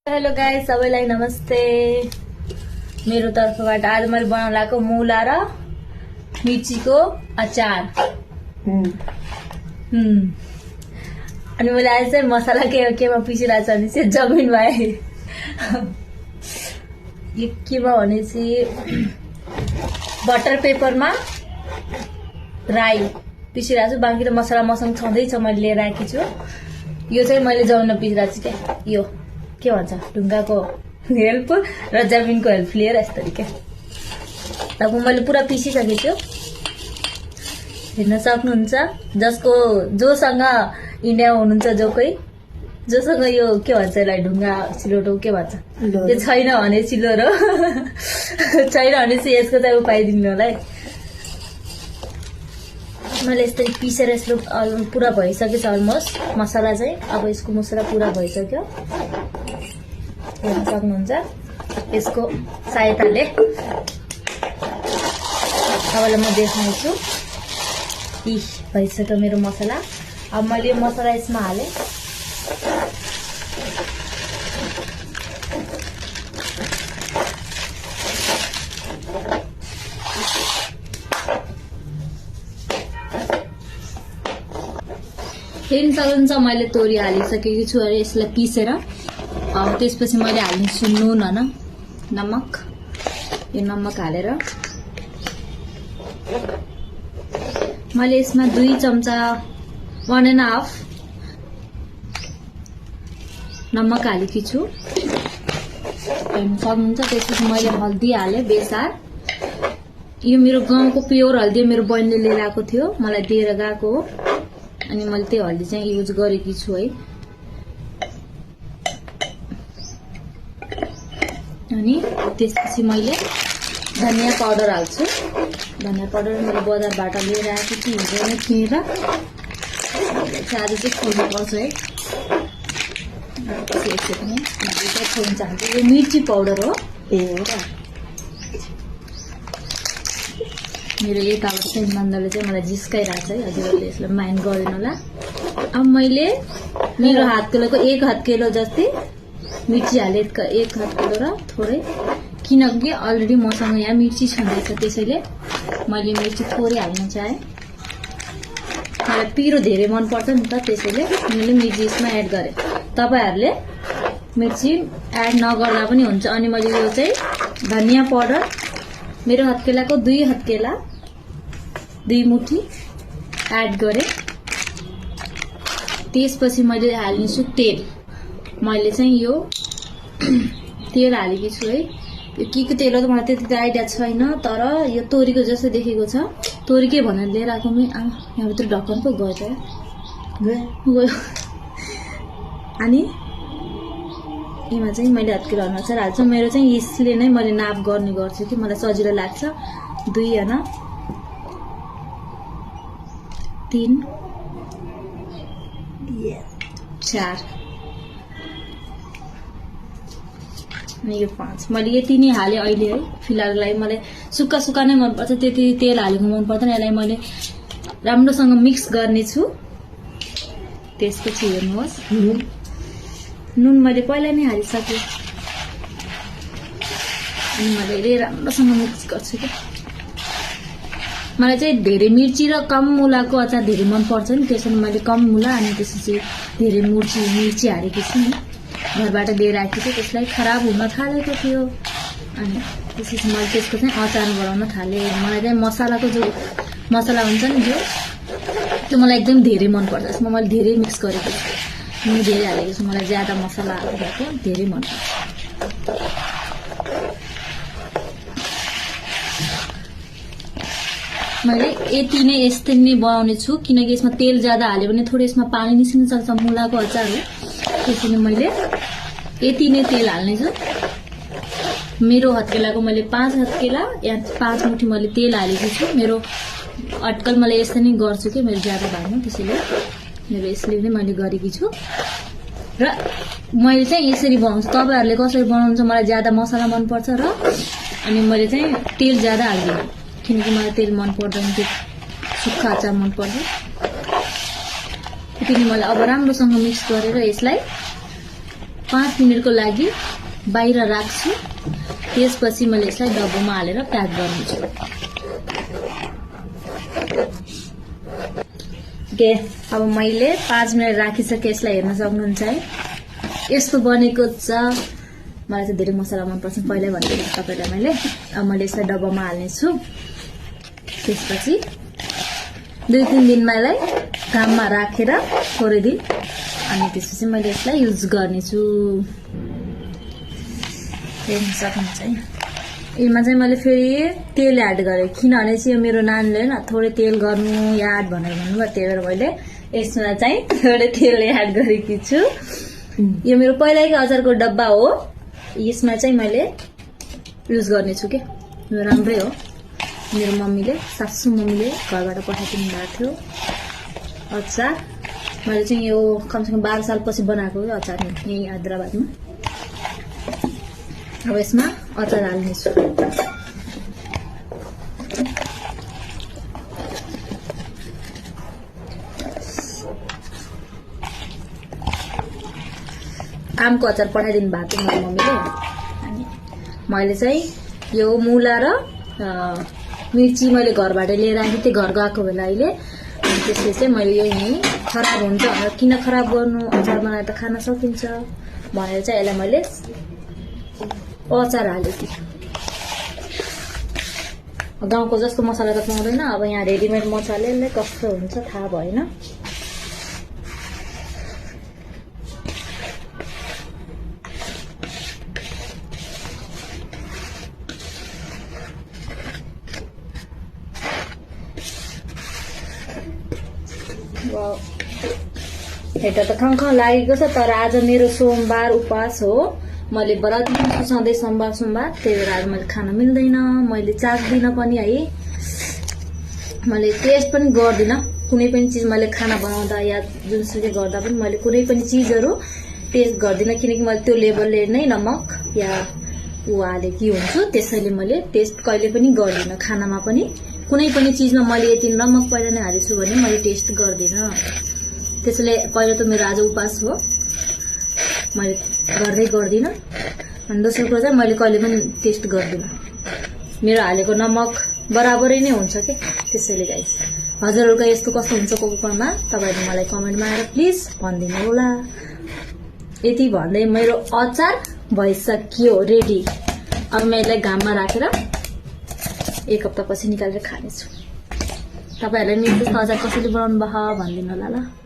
Hello guys, सबैलाई नमस्ते मेरो तर्फबाट। आज मैले बनाउन लागेको मुला र मिर्चीको अचार। अनि मैले आज चाहिँ मसला केमा पिसिरहेको छ भने चाहिँ जमिन भए यो केमा भने चाहिँ बटर पेपरमा राई पिसिरहेको छु। बाँकी त मसला मसँग छँदैछ, मैले लिएर आएकी छु। यो चाहिँ मैले जमिनमा पिसिरहेको छु क्या। यो के भन्छ, ढुङ्गाको हेल्प र जमिनको हेल्प लिएर यसरी क्या। अब मैले पुरा पिसिसकेको छु, हेर्न सक्नुहुन्छ। जोसँग इन्डियामा हुनुहुन्छ, जोसँग यो के भन्छ यसलाई, ढुङ्गा सिलौटो के भन्छ, त्यो छैन भने सिलोरो छैन भने चाहिँ यसको चाहिँ उपाय दिनु होला है। मैले यस्तै पिसेर यसको पुरा भइसकेछ अलमोस्ट मसला चाहिँ। अब यसको मसला पुरा भइसक्यो, हेर्न सक्नुहुन्छ। यसको सहायताले तपाईँलाई म देखाउँछु। भइसक्यो मेरो मसला। अब मैले यो मसला यसमा हालेँ। हेर्न सक्नुहुन्छ मैले तोरी हालिसकेकी छु अरे यसलाई पिसेर। त्यसपछि मैले हाल्नेछु नुन, होइन नमक। यो नमक हालेर मैले यसमा 2 चम्चा 1.5 नमक हालेकी छु, हेर्न सक्नुहुन्छ। त्यसपछि मैले हल्दी हालेँ बेसार। यो मेरो गाउँको प्योर हल्दी मेरो बहिनीले लिएर आएको थियो, मलाई दिएर गएको हो। अनि मैले त्यो हल्दी चाहिँ युज गरेकी छु है। अनि त्यसपछि मैले धनिया पाउडर हाल्छु। धनिया पाउडर मैले बजारबाट लिएर आएको छु, हिजो नै किनेर। आज चाहिँ खोल्नु पर्छ है, खोल्न चाहन्छु। यो मिर्ची पाउडर हो, मेरो यताबाट चाहिँ नन्दले चाहिँ मलाई जिस्काइरहेको छ है। हजुरहरूले यसलाई माइन्ड गरिदिनु होला। अब मैले मेरो हात किलोको 1 हात किलो जति मिर्ची हालेँ, 1 हात किलो र थोरै, किनकि अलरेडी मसँग यहाँ मिर्ची छँदैछ, त्यसैले मैले मिर्ची थोरै हाल्न चाहेँ। मलाई पिरो धेरै मनपर्छ नि त, त्यसैले मैले मिर्ची यसमा एड गरेँ। तपाईँहरूले मिर्ची एड नगर्दा पनि हुन्छ। अनि मैले यो चाहिँ धनिया पाउडर मेरो हत्केलाको 2 हत्केला 2 मुठी एड गरेँ। त्यसपछि मैले हाल्नेछु तेल। मैले चाहिँ यो तेल हालेकी छु है। यो के तेल हो त मलाई त्यति आइडिया छैन, तर यो तोरीको जस्तो देखेको छ। तोरी के भनेर लिएर आएको यहाँभित्र ढक्कन पो गयो त, गयो। अनि यसमा चाहिँ मैले हत्केला अनुसार हाल्छु। मेरो चाहिँ यसले नै मैले नाप गर्ने गर्छु कि मलाई सजिलो लाग्छ। 2 होइन 3 4 अनि यो 5 मैले यति नै हालेँ अहिले है। फिलहाललाई मलाई सुक्खा सुक्खा नै मनपर्छ, त्यति तेल हालेको मन पर्दैन। यसलाई मैले राम्रोसँग मिक्स गर्नेछु। त्यसपछि हेर्नुहोस्, नुन मैले पहिला नै हालिसकेँ। अनि मैले राम्रोसँग मिक्स गर्छु क्या। मलाई चाहिँ धेरै मिर्ची र कम मुलाको अचार धेरै मनपर्छ नि, त्यसैले मैले कम मुला अनि त्यसपछि धेरै मिर्ची हालेकी छु नि। घरबाट लिएर आएको थिएँ, त्यसलाई खराब हुन थालेको थियो। अनि त्यसपछि मैले त्यसको चाहिँ अचार बनाउन थालेँ। मलाई चाहिँ मसलाको जो मसला हुन्छ नि त्यो मलाई एकदम धेरै मनपर्छ। यसमा मैले धेरै मिक्स गरेको छु, म धेरै हालेको छु। मलाई ज्यादा मसला हालेको धेरै मनपर्छ। मैले यति नै यस्तै नै बनाउने छु, किनकि यसमा तेल ज्यादा हाल्यो भने थोरै यसमा पानी निस्किन सक्छ। मुलाको अचार हो, त्यसैले मैले यति नै तेल हाल्नेछु। मेरो हत्केलाको मैले 5 हत्केला या 5 मुठी मैले तेल हालेको छु। मेरो अटकल मलाई यस्तै नै गर्छु कि मेरो ज्यादा भएन, त्यसैले मेरो यसले नै मैले गरेकी छु। र मैले चाहिँ यसरी बनाउँछु। तपाईँहरूले कसरी बनाउनुहुन्छ, मलाई ज्यादा मसला मनपर्छ र अनि मैले चाहिँ तेल ज्यादा हाल्दिनँ, किनकि मलाई तेल मन पर्दैन, त्यो सुक्खा अचार मन पर्छ। त्यति नै मैले अब राम्रोसँग मिक्स गरेर यसलाई 5 मिनेटको लागि बाहिर राख्छु। त्यसपछि मैले यसलाई डब्बामा हालेर प्याक गर्नेछु। ओके, अब मैले 5 मिनेट राखिसकेँ। यसलाई हेर्न सक्नुहुन्छ है, यस्तो बनेको छ। मलाई चाहिँ धेरै मसला मनपर्छ, पहिल्यै भनेको तपाईँलाई मैले। अब मैले यसलाई डब्बामा हाल्नेछु। त्यसपछि 2-3 दिनमा यसलाई घाममा राखेर थोरै दिन, अनि त्यसपछि मैले यसलाई युज गर्नेछु। हेर्न सक्नुहुन्छ है, यसमा चाहिँ मैले फेरि तेल एड गरेँ, किनभने चाहिँ यो मेरो नानीले न थोरै तेल गर्नु याद भनेर भन्नुभयो, त्यही भएर मैले यसमा चाहिँ थोरै तेल एड गरेकी छु। यो मेरो पहिल्यैको अचारको डब्बा हो, यसमा चाहिँ मैले युज गर्नेछु के। यो राम्रै हो, मेरो मम्मीले, सासू मम्मीले घरबाट पठाइदिनु भएको थियो अचार। मैले चाहिँ यो कमसेकम 12 साल पछि बनाएको अचार यहीँ हैदराबादमा। अब यसमा अचार हाल्नेछु। आमको अचार पठाइदिनु भएको थियो मेरो मम्मीले। अनि मैले चाहिँ यो मुला र मिर्ची मैले घरबाट लिएर आएको थिएँ, घर गएको बेला अहिले। अनि त्यसले चाहिँ मैले यो यहीँ खराब हुन्छ भनेर, किन खराब गर्नु, अचार बनाएर त खान सकिन्छ भनेर चाहिँ यसलाई मैले अचार हालेको थिएँ। गाउँको जस्तो मसला त पाउँदैन, अब यहाँ रेडिमेड मसलाले कस्तो हुन्छ थाहा भएन। हेर्दा त खङ लागेको छ, तर आज मेरो सोमबार उपवास हो। मैले व्रत लिन्छु सधैँ सोमबार, त्यही भएर आज मैले खान मिल्दैन। मैले चाख्दिनँ पनि है, मैले टेस्ट पनि गर्दिनँ। कुनै पनि चिज मैले खाना बनाउँदा या जुनसुकै गर्दा पनि मैले कुनै पनि चिजहरू टेस्ट गर्दिनँ, किनकि मैले त्यो लेभलले नै नमक या ऊ हालेकी हुन्छु। त्यसैले मैले टेस्ट कहिले पनि गर्दिनँ। खानामा पनि कुनै पनि चिजमा मैले यति नमक पहिला नै हालेछु भने मैले टेस्ट गर्दिनँ। त्यसैले पहिला त मेरो आज उपास हो, मैले गर्दिनँ। अनि दोस्रो कुरा चाहिँ मैले कहिले पनि टेस्ट गर्दिनँ। मेरो हालेको नमक बराबरै नै हुन्छ कि। त्यसैले गाइस, हजुरहरूको यस्तो कस्तो हुन्छ कुकरमा तपाईँहरूले मलाई कमेन्टमा आएर प्लिज भनिदिनु होला। यति भन्दै मेरो अचार भइसक्यो रेडी। अब म यसलाई घाममा राखेर 1 हप्तापछि निकालेर खानेछु। तपाईँहरूलाई नि त्यस्तो अचार कसरी बनाउनु भयो भनिदिनु होला ल।